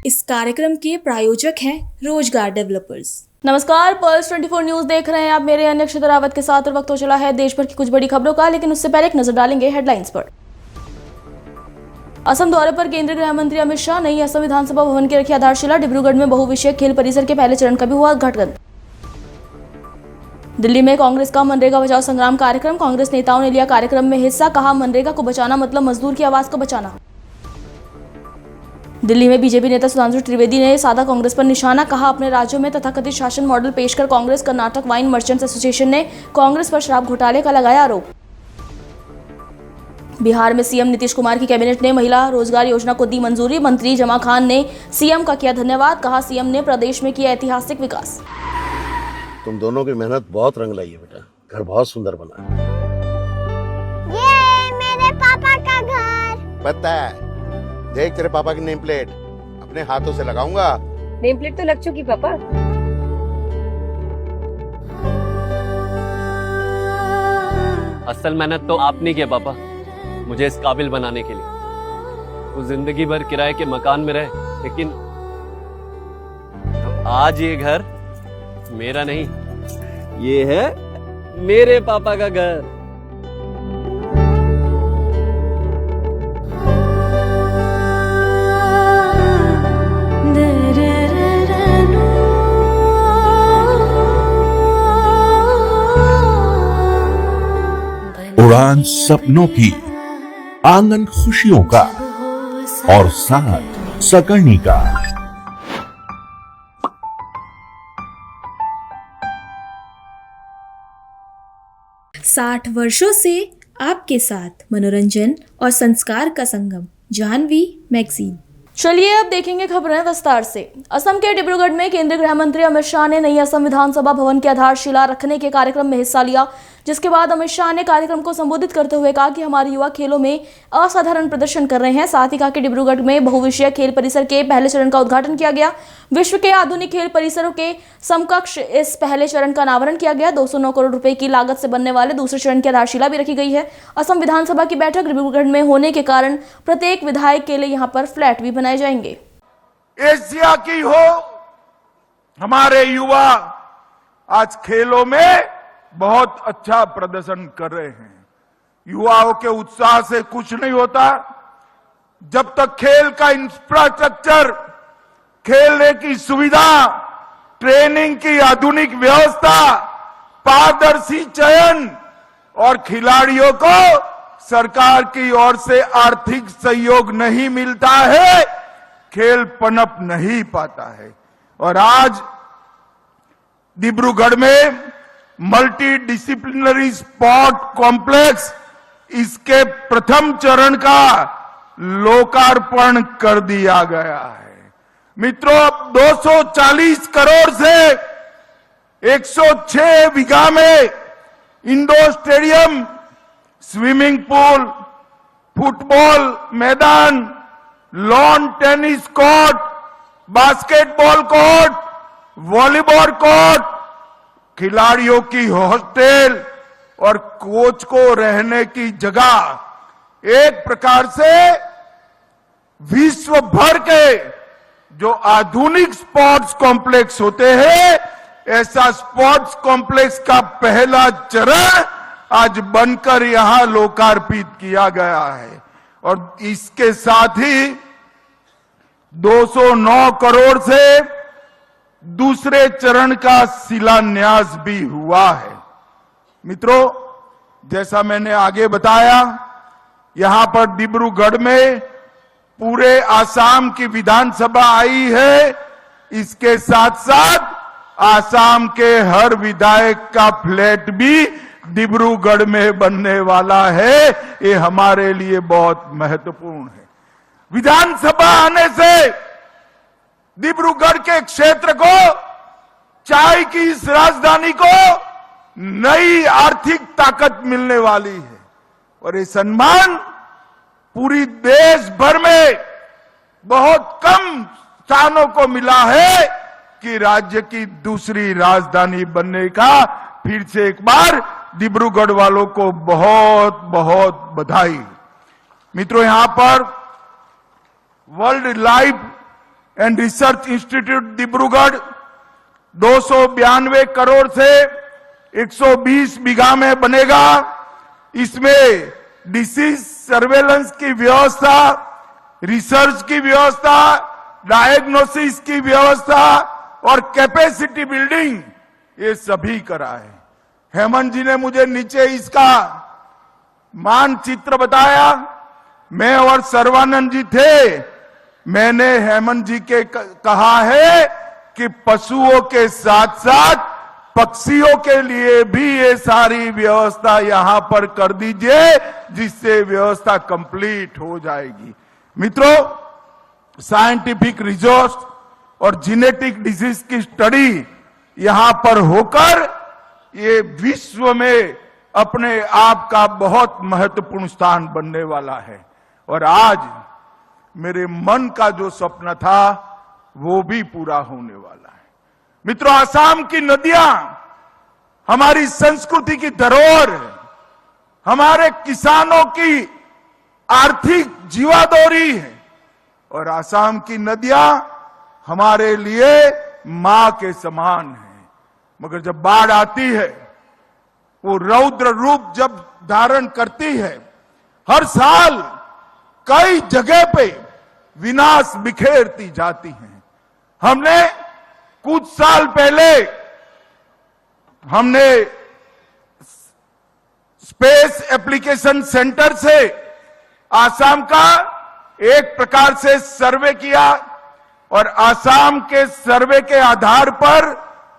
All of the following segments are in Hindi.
इस कार्यक्रम के प्रायोजक हैं रोजगार डेवलपर्स। नमस्कार, पल्स 24 न्यूज देख रहे हैं आप मेरे अन्य अक्षत रावत के साथ और वक्त हो चला है देश भर की कुछ बड़ी खबरों का, लेकिन उससे पहले एक नजर डालेंगे हेडलाइंस पर। असम दौरे पर केंद्रीय गृह मंत्री अमित शाह, नई असम विधानसभा भवन की रखी आधारशिला। डिब्रूगढ़ में बहुविषयक खेल परिसर के पहले चरण का भी हुआ उद्घाटन। दिल्ली में कांग्रेस का मनरेगा बचाओ संग्राम कार्यक्रम, कांग्रेस नेताओं ने लिया कार्यक्रम में हिस्सा। कहा, मनरेगा को बचाना मतलब मजदूर की आवाज को बचाना। दिल्ली में बीजेपी नेता सुधांशु त्रिवेदी ने साधा कांग्रेस पर निशाना। कहा, अपने राज्यों में तथाकथित शासन मॉडल पेश कर Congress Karnataka wine merchants association ने कांग्रेस पर शराब घोटाले का लगाया आरोप। बिहार में सीएम नीतीश कुमार की कैबिनेट ने महिला रोजगार योजना को दी मंजूरी। मंत्री जमा खान ने सीएम का किया धन्यवाद। कहा, सीएम ने प्रदेश में किया ऐतिहासिक विकास। तुम दोनों की मेहनत बहुत रंग लाई है बेटा, घर बहुत सुंदर बना है। ये मेरे पापा का घर। पता है, देख तेरे पापा की नेम प्लेट अपने हाथों से लगाऊंगा। नेम प्लेट तो लग चुकी पापा। असल मेहनत तो आपने किया पापा, मुझे इस काबिल बनाने के लिए। वो जिंदगी भर किराए के मकान में रहे, लेकिन तो आज ये घर मेरा नहीं, ये है मेरे पापा का घर। उड़ान सपनों की, आंगन खुशियों का और साथ सकर्णी का। साठ वर्षों से आपके साथ मनोरंजन और संस्कार का संगम, जाह्नवी मैगजीन। चलिए अब देखेंगे खबरें विस्तार से। असम के डिब्रूगढ़ में केंद्रीय गृह मंत्री अमित शाह ने नई असम विधानसभा भवन की आधारशिला रखने के कार्यक्रम में हिस्सा लिया, जिसके बाद अमित शाह ने कार्यक्रम को संबोधित करते हुए कहा कि हमारे युवा खेलों में असाधारण प्रदर्शन कर रहे हैं। साथ ही कहा कि डिब्रूगढ़ में बहुविषयीय खेल परिसर के पहले चरण का उद्घाटन किया गया। विश्व के आधुनिक खेल परिसरों के समकक्ष इस पहले चरण का अनावरण किया गया। 209 करोड़ रुपए की लागत से बनने वाले दूसरे चरण की आधारशिला भी रखी गई है। असम विधानसभा की बैठक डिब्रूगढ़ में होने के कारण प्रत्येक विधायक के लिए यहाँ पर फ्लैट भी बनाए जाएंगे। एशिया की हो, हमारे युवा आज खेलों में बहुत अच्छा प्रदर्शन कर रहे हैं। युवाओं के उत्साह से कुछ नहीं होता जब तक खेल का इंफ्रास्ट्रक्चर, खेलने की सुविधा, ट्रेनिंग की आधुनिक व्यवस्था, पारदर्शी चयन और खिलाड़ियों को सरकार की ओर से आर्थिक सहयोग नहीं मिलता है, खेल पनप नहीं पाता है। और आज डिब्रूगढ़ में मल्टी डिसिप्लिनरी स्पोर्ट कॉम्प्लेक्स, इसके प्रथम चरण का लोकार्पण कर दिया गया है। मित्रों, अब 240 करोड़ से 106 बीघा में indoor stadium, swimming pool, football मैदान, lawn tennis court, basketball court, volleyball court, खिलाड़ियों की हॉस्टल और कोच को रहने की जगह, एक प्रकार से विश्व भर के जो आधुनिक स्पोर्ट्स कॉम्प्लेक्स होते हैं, ऐसा स्पोर्ट्स कॉम्प्लेक्स का पहला चरण आज बनकर यहां लोकार्पित किया गया है। और इसके साथ ही 209 करोड़ से दूसरे चरण का शिलान्यास भी हुआ है। मित्रों, जैसा मैंने आगे बताया, यहां पर डिब्रूगढ़ में पूरे आसाम की विधानसभा आई है। इसके साथ साथ आसाम के हर विधायक का फ्लैट भी डिब्रूगढ़ में बनने वाला है। ये हमारे लिए बहुत महत्वपूर्ण है। विधानसभा आने से डिब्रूगढ़ के क्षेत्र को, चाय की इस राजधानी को नई आर्थिक ताकत मिलने वाली है। और ये सम्मान पूरी देश भर में बहुत कम स्थानों को मिला है कि राज्य की दूसरी राजधानी बनने का फिर से एक बार डिब्रूगढ़ वालों को बहुत बहुत बधाई। मित्रों, यहां पर world life and research institute Dibrugarh 292 crore से 120 बीघा में बनेगा। इसमें डिसीज सर्वेलेंस की व्यवस्था, रिसर्च की व्यवस्था, डायग्नोसिस की व्यवस्था और कैपेसिटी बिल्डिंग, ये सभी करा है। हेमंत जी ने मुझे नीचे इसका मानचित्र बताया, मैं और सर्वानंद जी थे। मैंने हेमंत जी के कहा है कि पशुओं के साथ साथ पक्षियों के लिए भी ये सारी व्यवस्था यहां पर कर दीजिए, जिससे व्यवस्था कंप्लीट हो जाएगी। मित्रों, साइंटिफिक रिसोर्स और जेनेटिक डिजीज की स्टडी यहां पर होकर ये विश्व में अपने आप का बहुत महत्वपूर्ण स्थान बनने वाला है। और आज मेरे मन का जो सपना था वो भी पूरा होने वाला है। मित्रों, आसाम की नदियां हमारी संस्कृति की धरोहर है, हमारे किसानों की आर्थिक जीवादोरी है और आसाम की नदियां हमारे लिए मां के समान है। मगर जब बाढ़ आती है, वो रौद्र रूप जब धारण करती है, हर साल कई जगह पे विनाश बिखेरती जाती हैं। हमने कुछ साल पहले स्पेस एप्लीकेशन सेंटर से आसाम का एक प्रकार से सर्वे किया और आसाम के सर्वे के आधार पर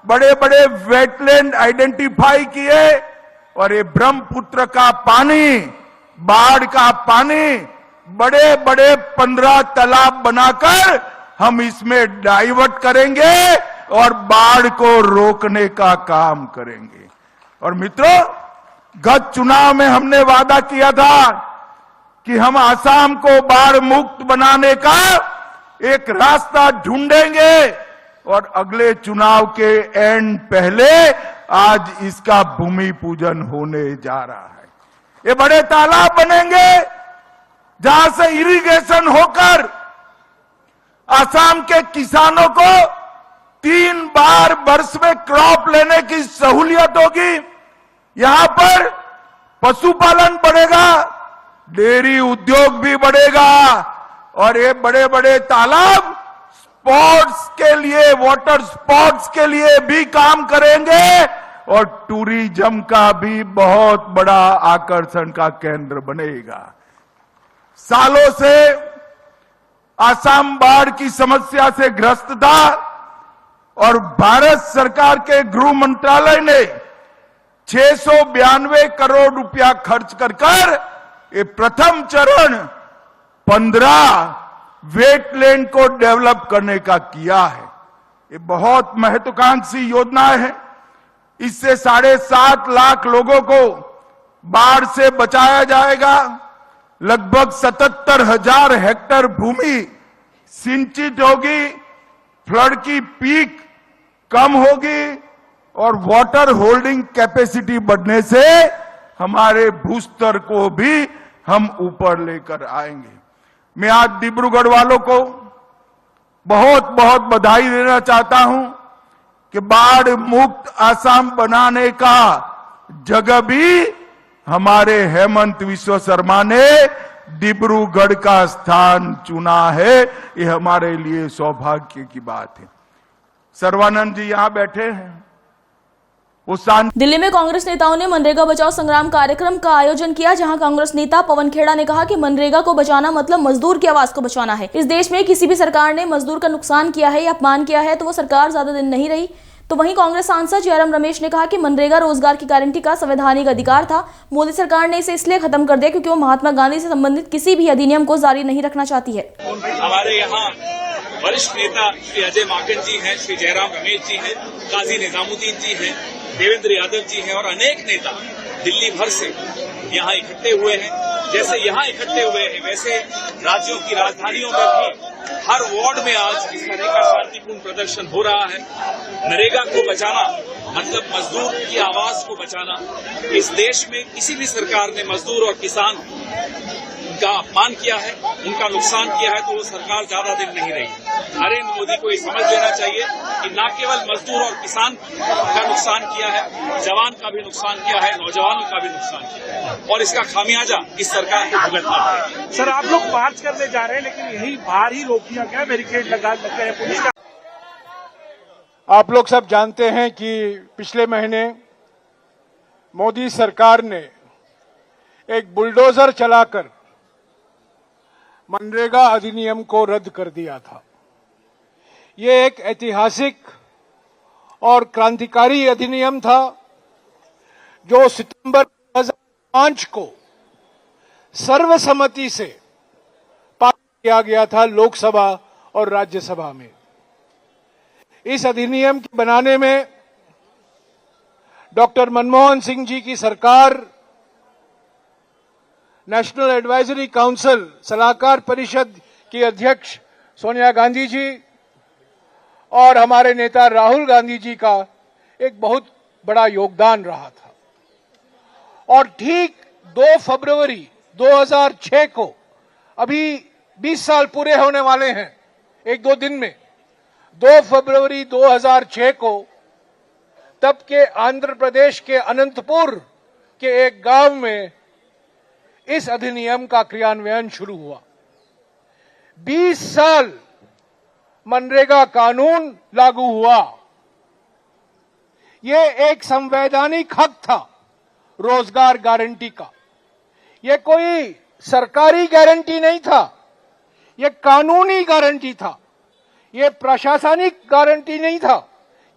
बड़े बड़े वेटलैंड आइडेंटिफाई किए और ये ब्रह्मपुत्र का पानी, बाढ़ का पानी, बड़े बड़े 15 तालाब बनाकर हम इसमें डाइवर्ट करेंगे और बाढ़ को रोकने का काम करेंगे। और मित्रों, गत चुनाव में हमने वादा किया था कि हम आसाम को बाढ़ मुक्त बनाने का एक रास्ता ढूंढेंगे और अगले चुनाव के एंड पहले आज इसका भूमि पूजन होने जा रहा है। ये बड़े तालाब बनेंगे जहां से इरिगेशन होकर आसाम के किसानों को 3 बार वर्ष में क्रॉप लेने की सहूलियत होगी। यहां पर पशुपालन बढ़ेगा, डेयरी उद्योग भी बढ़ेगा और ये बड़े बड़े तालाब स्पोर्ट्स के लिए, वाटर स्पोर्ट्स के लिए भी काम करेंगे और टूरिज्म का भी बहुत बड़ा आकर्षण का केंद्र बनेगा। सालों से आसाम बाढ़ की समस्या से ग्रस्त था और भारत सरकार के गृह मंत्रालय ने 692 करोड़ रुपया खर्च कर ये प्रथम चरण 15 वेटलैंड को डेवलप करने का किया है। ये बहुत महत्वाकांक्षी योजना है। इससे 7.5 लाख लोगों को बाढ़ से बचाया जाएगा। लगभग 77,000 हेक्टेयर भूमि सिंचित होगी, फ्लड की पीक कम होगी और वाटर होल्डिंग कैपेसिटी बढ़ने से हमारे भूस्तर को भी हम ऊपर लेकर आएंगे। मैं आज डिब्रूगढ़ वालों को बहुत बहुत बधाई देना चाहता हूं कि बाढ़ मुक्त आसाम बनाने का जगह भी हमारे हेमंत विश्व शर्मा ने डिब्रूगढ़ का स्थान चुना है। ये हमारे लिए सौभाग्य की बात है। सर्वानंद जी यहां बैठे हैं। दिल्ली में कांग्रेस नेताओं ने मनरेगा बचाओ संग्राम कार्यक्रम का आयोजन किया, जहां कांग्रेस नेता पवन खेड़ा ने कहा कि मनरेगा को बचाना मतलब मजदूर की आवाज को बचाना है। इस देश में किसी भी सरकार ने मजदूर का नुकसान किया है या अपमान किया है तो वो सरकार ज्यादा दिन नहीं रही। तो वहीं कांग्रेस सांसद जयराम रमेश ने कहा कि मनरेगा रोजगार की गारंटी का संवैधानिक अधिकार था। मोदी सरकार ने इसे इसलिए खत्म कर दिया क्योंकि वो महात्मा गांधी से संबंधित किसी भी अधिनियम को जारी नहीं रखना चाहती है। हमारे यहाँ वरिष्ठ नेता श्री अजय माकन जी हैं, श्री जयराम रमेश जी हैं, काजी निजामुद्दीन जी हैं, देवेंद्र यादव जी हैं और अनेक नेता दिल्ली भर से यहाँ इकट्ठे हुए हैं। जैसे यहाँ इकट्ठे हुए हैं वैसे राज्यों की राजधानियों में भी हर वार्ड में आज इस तरह का शांतिपूर्ण प्रदर्शन हो रहा है। नरेगा को बचाना मतलब मजदूर की आवाज को बचाना। इस देश में किसी भी सरकार ने मजदूर और किसान उनका अपमान किया है, उनका नुकसान किया है, तो वो सरकार ज्यादा दिन नहीं रही। नरेंद्र मोदी को ये समझ लेना चाहिए कि न केवल मजदूर और किसान का नुकसान किया है, जवान का भी नुकसान किया है, नौजवानों का भी नुकसान किया है, और इसका खामियाजा इस सरकार को भुगतना पड़ेगा। सर, आप लोग मार्च करने जा रहे हैं, लेकिन यही बाहर ही रोक दिया गया, बैरिकेड लग गए हैं पुलिस का। आप लोग सब जानते हैं कि पिछले महीने मोदी सरकार ने एक बुलडोजर चलाकर मनरेगा अधिनियम को रद्द कर दिया था। ये एक ऐतिहासिक और क्रांतिकारी अधिनियम था जो सितंबर 2005 को सर्वसम्मति से पास किया गया था लोकसभा और राज्यसभा में। इस अधिनियम के बनाने में डॉक्टर मनमोहन सिंह जी की सरकार, नेशनल एडवाइजरी काउंसिल सलाहकार परिषद की अध्यक्ष सोनिया गांधी जी और हमारे नेता राहुल गांधी जी का एक बहुत बड़ा योगदान रहा था। और ठीक 2 फरवरी 2006 को, अभी 20 साल पूरे होने वाले हैं 1-2 दिन में, 2 फरवरी 2006 को तब के आंध्र प्रदेश के अनंतपुर के एक गांव में इस अधिनियम का क्रियान्वयन शुरू हुआ। 20 साल मनरेगा कानून लागू हुआ। यह एक संवैधानिक हक था रोजगार गारंटी का। यह कोई सरकारी गारंटी नहीं था, यह कानूनी गारंटी था। यह प्रशासनिक गारंटी नहीं था,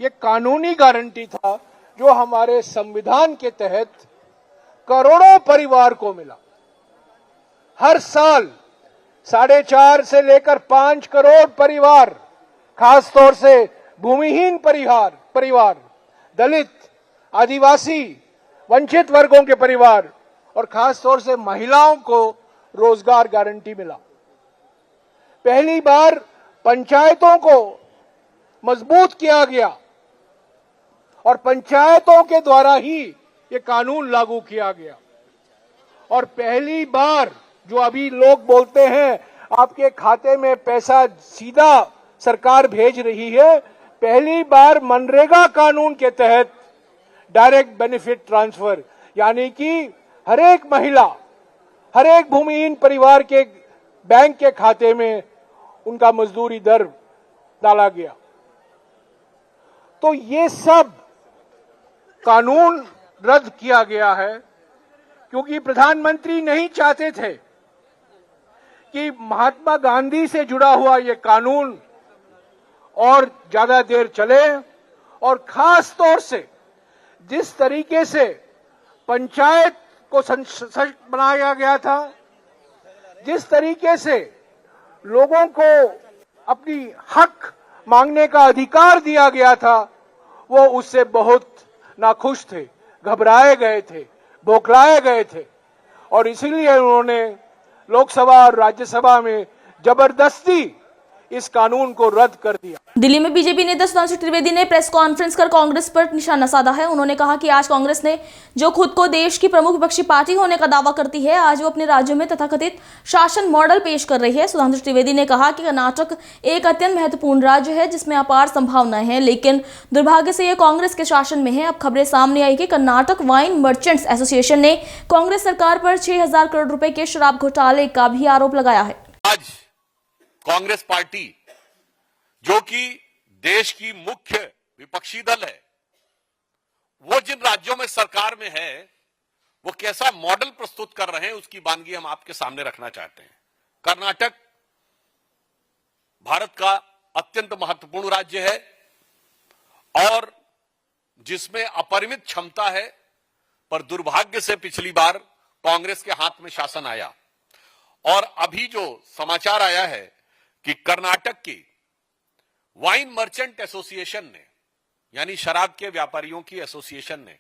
यह कानूनी गारंटी था जो हमारे संविधान के तहत करोड़ों परिवार को मिला। हर साल 4.5 से लेकर 5 करोड़ परिवार, खासतौर से भूमिहीन परिवार, दलित, आदिवासी, वंचित वर्गों के परिवार और खासतौर से महिलाओं को रोजगार गारंटी मिला। पहली बार पंचायतों को मजबूत किया गया और पंचायतों के द्वारा ही ये कानून लागू किया गया। और पहली बार, जो अभी लोग बोलते हैं आपके खाते में पैसा सीधा सरकार भेज रही है, पहली बार मनरेगा कानून के तहत डायरेक्ट बेनिफिट ट्रांसफर, यानी कि हर एक महिला, हर एक भूमिहीन परिवार के बैंक के खाते में उनका मजदूरी दर डाला गया। तो ये सब कानून रद्द किया गया है क्योंकि प्रधानमंत्री नहीं चाहते थे कि महात्मा गांधी से जुड़ा हुआ ये कानून और ज्यादा देर चले। और खास तौर से जिस तरीके से पंचायत को सशक्त बनाया गया था, जिस तरीके से लोगों को अपनी हक मांगने का अधिकार दिया गया था, वो उससे बहुत नाखुश थे, घबराए गए थे, बौखलाए गए थे। और इसीलिए उन्होंने लोकसभा और राज्यसभा में जबरदस्ती इस कानून को रद्द कर दिया। दिल्ली में बीजेपी नेता सुधांशु त्रिवेदी ने प्रेस कॉन्फ्रेंस कर कांग्रेस पर निशाना साधा है। उन्होंने कहा कि आज कांग्रेस ने, जो खुद को देश की प्रमुख विपक्षी पार्टी होने का दावा करती है, आज वो अपने राज्यों में तथाकथित शासन मॉडल पेश कर रही है। सुधांशु त्रिवेदी ने कहा कि कर्नाटक एक अत्यंत महत्वपूर्ण राज्य है जिसमें अपार संभावनाएं हैं, लेकिन दुर्भाग्य से यह कांग्रेस के शासन में है। अब खबरें सामने आई कि कर्नाटक वाइन मर्चेंट्स एसोसिएशन ने कांग्रेस सरकार पर 6,000 करोड़ रुपए के शराब घोटाले का भी आरोप लगाया है। आज कांग्रेस पार्टी, जो कि देश की मुख्य विपक्षी दल है, वो जिन राज्यों में सरकार में है, वो कैसा मॉडल प्रस्तुत कर रहे हैं, उसकी वानगी हम आपके सामने रखना चाहते हैं। कर्नाटक भारत का अत्यंत महत्वपूर्ण राज्य है और जिसमें अपरिमित क्षमता है, पर दुर्भाग्य से पिछली बार कांग्रेस के हाथ में शासन आया। और अभी जो समाचार आया है कि कर्नाटक की वाइन मर्चेंट एसोसिएशन ने, यानी शराब के व्यापारियों की एसोसिएशन ने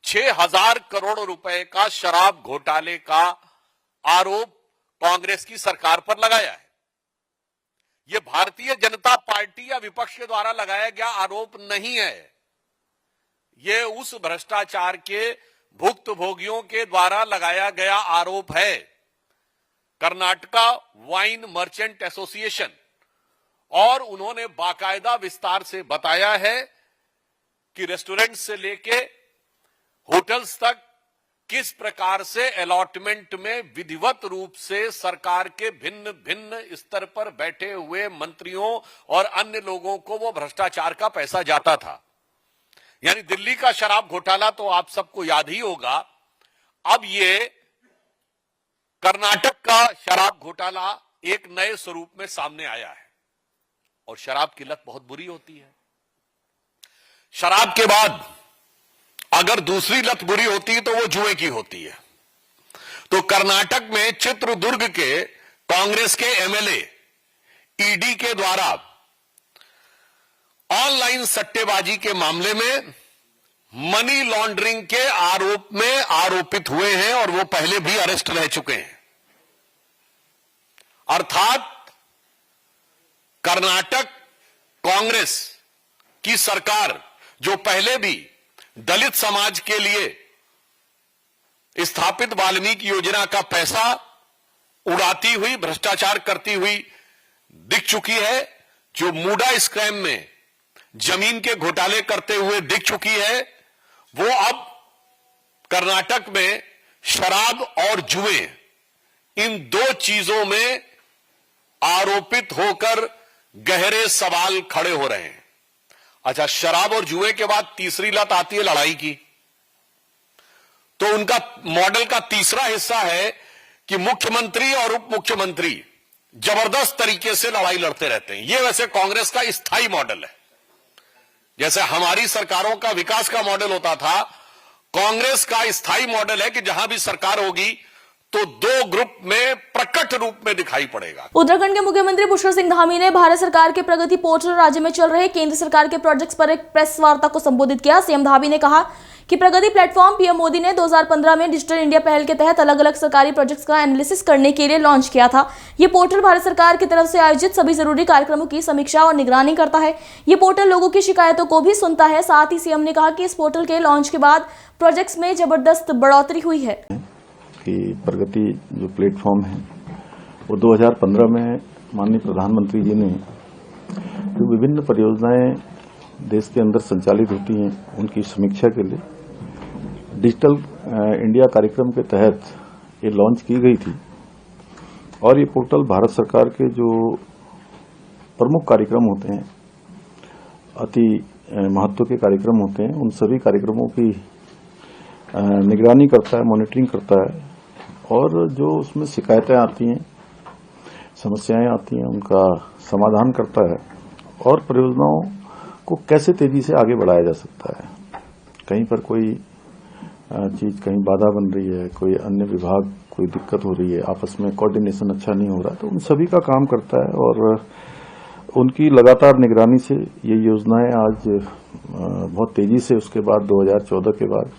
6,000 करोड़ रुपए का शराब घोटाले का आरोप कांग्रेस की सरकार पर लगाया है। यह भारतीय जनता पार्टी या विपक्ष के द्वारा लगाया गया आरोप नहीं है, यह उस भ्रष्टाचार के भुक्तभोगियों के द्वारा लगाया गया आरोप है। कर्नाटका वाइन मर्चेंट एसोसिएशन, और उन्होंने बाकायदा विस्तार से बताया है कि रेस्टोरेंट से लेके होटल्स तक किस प्रकार से अलॉटमेंट में विधिवत रूप से सरकार के भिन्न भिन्न स्तर पर बैठे हुए मंत्रियों और अन्य लोगों को वो भ्रष्टाचार का पैसा जाता था। यानी दिल्ली का शराब घोटाला तो आप सबको याद ही होगा, अब ये कर्नाटक का शराब घोटाला एक नए स्वरूप में सामने आया है। और शराब की लत बहुत बुरी होती है। शराब के बाद अगर दूसरी लत बुरी होती है तो वो जुए की होती है। तो कर्नाटक में चित्रदुर्ग के कांग्रेस के एमएलए ईडी के द्वारा ऑनलाइन सट्टेबाजी के मामले में मनी लॉन्ड्रिंग के आरोप में आरोपित हुए हैं और वो पहले भी अरेस्ट रह चुके हैं। अर्थात कर्नाटक कांग्रेस की सरकार जो पहले भी दलित समाज के लिए स्थापित वाल्मीकि योजना का पैसा उड़ाती हुई, भ्रष्टाचार करती हुई दिख चुकी है, जो मूडा स्कैम में जमीन के घोटाले करते हुए दिख चुकी है, वो अब कर्नाटक में शराब और जुए, इन दो चीजों में आरोपित होकर गहरे सवाल खड़े हो रहे हैं। अच्छा, शराब और जुए के बाद तीसरी लत आती है लड़ाई की। तो उनका मॉडल का तीसरा हिस्सा है कि मुख्यमंत्री और उप मुख्यमंत्री जबरदस्त तरीके से लड़ाई लड़ते रहते हैं। यह वैसे कांग्रेस का स्थायी मॉडल है। जैसे हमारी सरकारों का विकास का मॉडल होता था, कांग्रेस का स्थायी मॉडल है कि जहां भी सरकार होगी तो दो ग्रुप में प्रकट रूप में दिखाई पड़ेगा। उत्तराखंड के मुख्यमंत्री पुष्कर सिंह धामी ने भारत सरकार के प्रगति पोर्टल राज्य में चल रहे केंद्र सरकार के प्रोजेक्ट्स पर एक प्रेस वार्ता को संबोधित किया। सीएम धामी ने कहा कि प्रगति प्लेटफॉर्म पीएम मोदी ने 2015 में डिजिटल इंडिया पहल के तहत अलग अलग सरकारी प्रोजेक्ट्स का एनालिसिस करने के लिए लॉन्च किया था। ये पोर्टल भारत सरकार की तरफ से आयोजित सभी जरूरी कार्यक्रमों की समीक्षा और निगरानी करता है। ये पोर्टल लोगों की शिकायतों को भी सुनता है। साथ ही सीएम ने कहा कि इस पोर्टल के लॉन्च के बाद प्रोजेक्ट्स में जबरदस्त बढ़ोतरी हुई है। कि प्रगति जो प्लेटफॉर्म है वो 2015 में माननीय प्रधानमंत्री जी ने जो विभिन्न परियोजनाएं देश के अंदर संचालित होती हैं उनकी समीक्षा के लिए डिजिटल इंडिया कार्यक्रम के तहत ये लॉन्च की गई थी। और ये पोर्टल भारत सरकार के जो प्रमुख कार्यक्रम होते हैं, अति महत्व के कार्यक्रम होते हैं, उन सभी कार्यक्रमों की निगरानी करता है, मॉनिटरिंग करता है और जो उसमें शिकायतें आती हैं, समस्याएं आती हैं, उनका समाधान करता है और परियोजनाओं को कैसे तेजी से आगे बढ़ाया जा सकता है। कहीं पर कोई चीज कहीं बाधा बन रही है, कोई अन्य विभाग कोई दिक्कत हो रही है, आपस में कोऑर्डिनेशन अच्छा नहीं हो रहा, तो उन सभी का काम करता है और उनकी लगातार निगरानी से ये योजनाएं आज बहुत तेजी से उसके बाद 2014 के बाद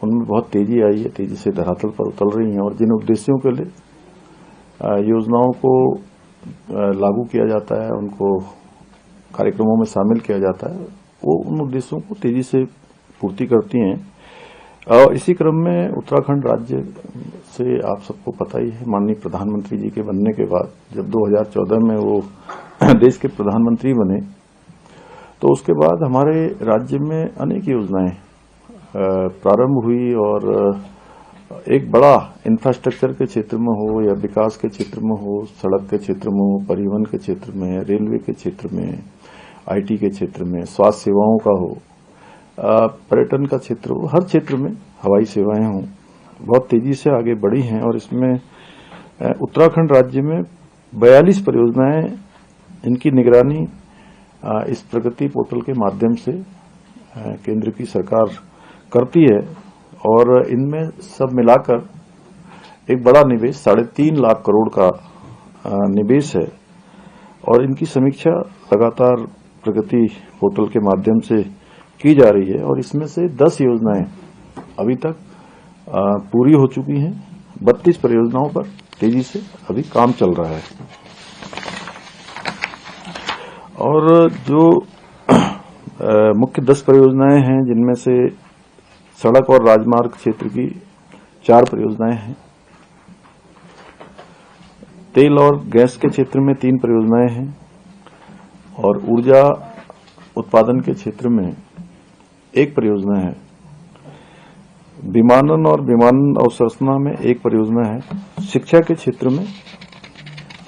उनमें बहुत तेजी आई है, तेजी से धरातल पर उतर रही हैं। और जिन उद्देश्यों के लिए योजनाओं को लागू किया जाता है, उनको कार्यक्रमों में शामिल किया जाता है, वो उन उद्देश्यों को तेजी से पूर्ति करती हैं। और इसी क्रम में उत्तराखंड राज्य से आप सबको पता ही है, माननीय प्रधानमंत्री जी के बनने के बाद जब 2014 में वो देश के प्रधानमंत्री बने तो उसके बाद हमारे राज्य में अनेक योजनाएं प्रारंभ हुई और एक बड़ा इंफ्रास्ट्रक्चर के क्षेत्र में हो या विकास के क्षेत्र में हो, सड़क के क्षेत्र में हो, परिवहन के क्षेत्र में, रेलवे के क्षेत्र में, आईटी के क्षेत्र में, स्वास्थ्य सेवाओं का हो, पर्यटन का क्षेत्र हो, हर क्षेत्र में हवाई सेवाएं हों, बहुत तेजी से आगे बढ़ी हैं। और इसमें उत्तराखंड राज्य में 42 परियोजनाएं, इनकी निगरानी इस प्रगति पोर्टल के माध्यम से केंद्र की सरकार करती है और इनमें सब मिलाकर एक बड़ा निवेश 3.5 लाख करोड़ का निवेश है। और इनकी समीक्षा लगातार प्रगति पोर्टल के माध्यम से की जा रही है और इसमें से 10 योजनाएं अभी तक पूरी हो चुकी हैं। 32 परियोजनाओं पर तेजी से अभी काम चल रहा है। और जो मुख्य 10 परियोजनाएं हैं, जिनमें से सड़क और राजमार्ग क्षेत्र की 4 परियोजनाएं हैं, तेल और गैस के क्षेत्र में 3 परियोजनाएं हैं और ऊर्जा उत्पादन के क्षेत्र में 1 परियोजना है। विमानन और विमानन अवसंरचना में 1 परियोजना है। शिक्षा के क्षेत्र में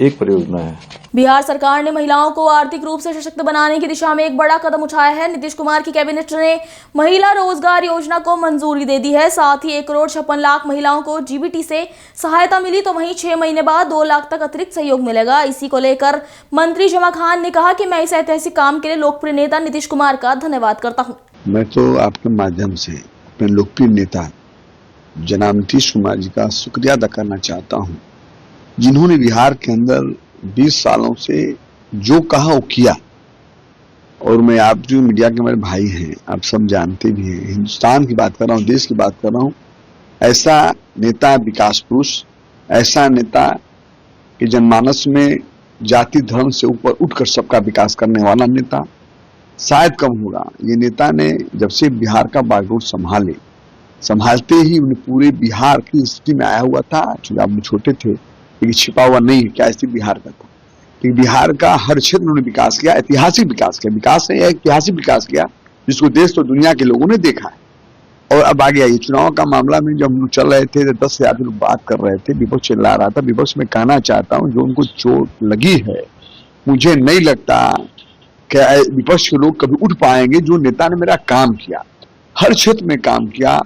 1 परियोजना है। बिहार सरकार ने महिलाओं को आर्थिक रूप से सशक्त बनाने की दिशा में एक बड़ा कदम उठाया है। नीतीश कुमार की कैबिनेट ने महिला रोजगार योजना को मंजूरी दे दी है। साथ ही 1,56,00,000 महिलाओं को जीबीटी से सहायता मिली, तो वहीं 6 महीने बाद 2 लाख तक अतिरिक्त सहयोग मिलेगा। इसी को लेकर मंत्री जमा खान ने कहा कि मैं इस ऐतिहासिक काम के लिए लोकप्रिय नेता नीतीश कुमार का धन्यवाद करता हूँ। मैं तो आपके माध्यम से अपने लोकप्रिय नेता जनाब नीतीश कुमार जी का शुक्रिया अदा करना चाहता हूँ, जिन्होंने बिहार के अंदर 20 सालों से जो कहा वो किया। और मैं, आप जो मीडिया के मेरे भाई हैं, आप सब जानते भी हैं, हिंदुस्तान की बात कर रहा हूँ, देश की बात कर रहा हूँ। ऐसा नेता, विकास पुरुष, ऐसा नेता कि जनमानस में जाति धर्म से ऊपर उठकर सबका विकास करने वाला नेता शायद कम होगा। ये नेता ने जब से बिहार का बागडोर संभालते ही उन्हें पूरे बिहार की स्थिति में आया हुआ था। चूंकि आप छोटे थे, लेकिन छिपा हुआ नहीं है क्या स्थिति बिहार का था। कि बिहार का हर क्षेत्र उन्होंने विकास किया, ऐतिहासिक विकास किया। विकास नहीं, ऐतिहासिक विकास किया, जिसको देश और दुनिया के लोगों ने देखा है। और अब आगे आइए, चुनाव का मामला में जब हम लोग चल रहे थे तो 10 से ज्यादा लोग बात कर रहे थे, विपक्ष चिल्ला रहा था। विपक्ष में कहना चाहता हूँ, जो उनको चोट लगी है, मुझे नहीं लगता कि विपक्ष के लोग कभी उठ पाएंगे। जो नेता ने मेरा काम किया, हर क्षेत्र में काम किया,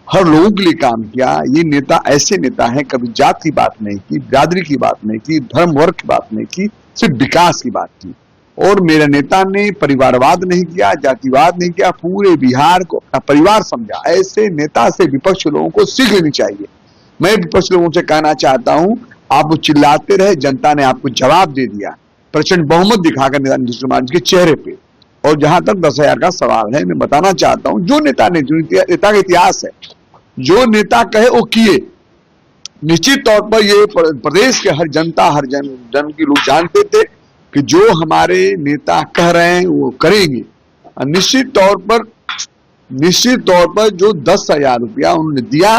हर लोगों के लिए काम किया, ये नेता ऐसे नेता है, कभी जात की बात नहीं की, बिरादरी की बात नहीं की, धर्म वर्ग की बात नहीं की, सिर्फ विकास की बात की। और मेरे नेता ने परिवारवाद नहीं किया, जातिवाद नहीं किया, पूरे बिहार को अपना परिवार समझा। ऐसे नेता से विपक्ष लोगों को सीख लेनी चाहिए। मैं विपक्ष लोगों से कहना चाहता हूं, आप चिल्लाते रहे, जनता ने आपको जवाब दे दिया प्रचंड बहुमत दिखाकर नेता नीतीश कुमार जी के चेहरे पे। और जहां तक 10,000 का सवाल है, मैं बताना चाहता हूं, जो नेता ने, जो नेता का इतिहास है, जो नेता कहे वो किए। निश्चित तौर पर ये प्रदेश के हर जनता, हर जन के लोग जानते थे कि जो हमारे नेता कह रहे हैं वो करेंगे। और निश्चित तौर पर जो 10,000 रुपया उन्होंने दिया,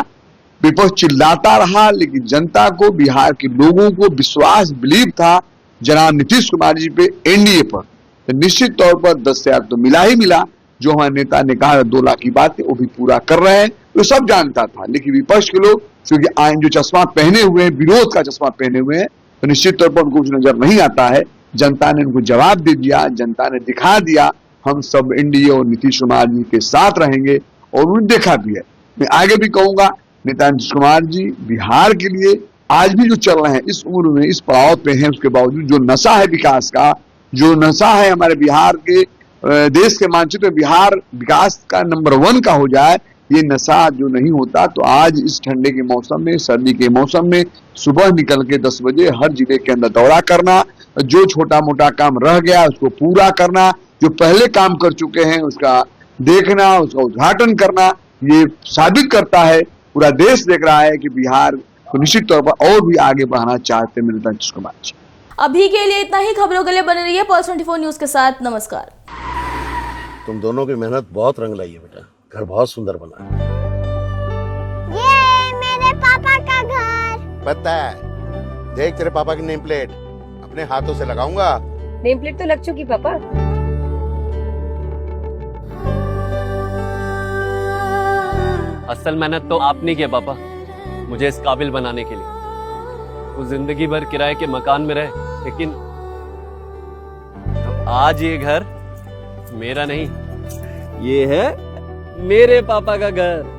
विपक्ष चिल्लाता रहा, लेकिन जनता को, बिहार के लोगों को विश्वास, बिलीव था जनाब नीतीश कुमार जी पे, एनडीए पर। तो निश्चित तौर पर 10,000 तो मिला ही मिला। जो हमारे नेता ने कहा 2 लाख की बात है, वो भी पूरा कर रहे हैं, वो सब जानता था। लेकिन विपक्ष के लोग क्योंकि आइन जो चश्मा पहने हुए हैं, विरोध का चश्मा पहने हुए हैं, तो निश्चित तौर पर उनको कुछ नजर नहीं आता है। जनता ने उनको जवाब दे दिया, जनता ने दिखा दिया, हम सब एनडीए और नीतीश कुमार जी के साथ रहेंगे, और उन्होंने देखा भी है। मैं आगे भी कहूंगा, नेता नीतीश कुमार जी बिहार के लिए आज भी जो चल रहे हैं, इस उम्र में, इस पड़ाव पे हैं, उसके बावजूद जो नशा है विकास का, जो नशा है हमारे बिहार के, देश के मानचित्र में बिहार विकास का नंबर 1 का हो जाए, ये नशा जो नहीं होता, तो आज इस ठंडे के मौसम में, सर्दी के मौसम में सुबह निकल के 10 बजे हर जिले के अंदर दौरा करना, जो छोटा मोटा काम रह गया उसको पूरा करना, जो पहले काम कर चुके हैं उसका देखना, उसका उद्घाटन करना, ये साबित करता है, पूरा देश देख रहा है कि बिहार को निश्चित तौर पर और भी आगे बढ़ाना चाहते हैं नेता नीतीश कुमार जी। अभी के लिए इतना ही। खबरों के लिए बने रहिए पल्स 24 न्यूज के साथ। नमस्कार। तुम दोनों की मेहनत बहुत रंग लाई है बेटा, घर बहुत सुंदर बना है। ये मेरे पापा का घर। पता है, देख तेरे पापा की नेम प्लेट अपने हाथों से लगाऊंगा। नेम प्लेट तो लग चुकी पापा। असल मेहनत तो आपने किया पापा, मुझे इस काबिल बनाने के लिए। वो जिंदगी भर किराए के मकान में रहे, लेकिन तो आज ये घर मेरा नहीं, ये है मेरे पापा का घर।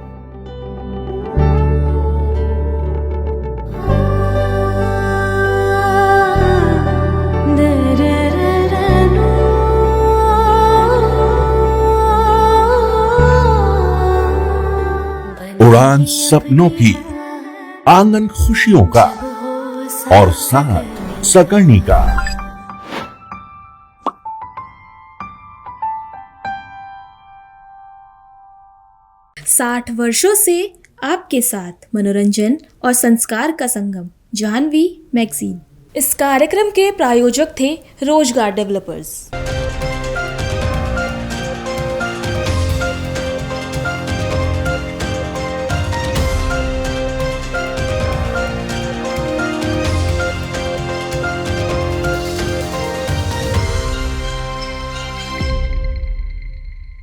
उड़ान सपनों की, आंगन खुशियों का, और साथ सकर्णी का। 60 वर्षों से आपके साथ मनोरंजन और संस्कार का संगम, जाह्नवी मैगजीन। इस कार्यक्रम के प्रायोजक थे रोजगार डेवलपर्स।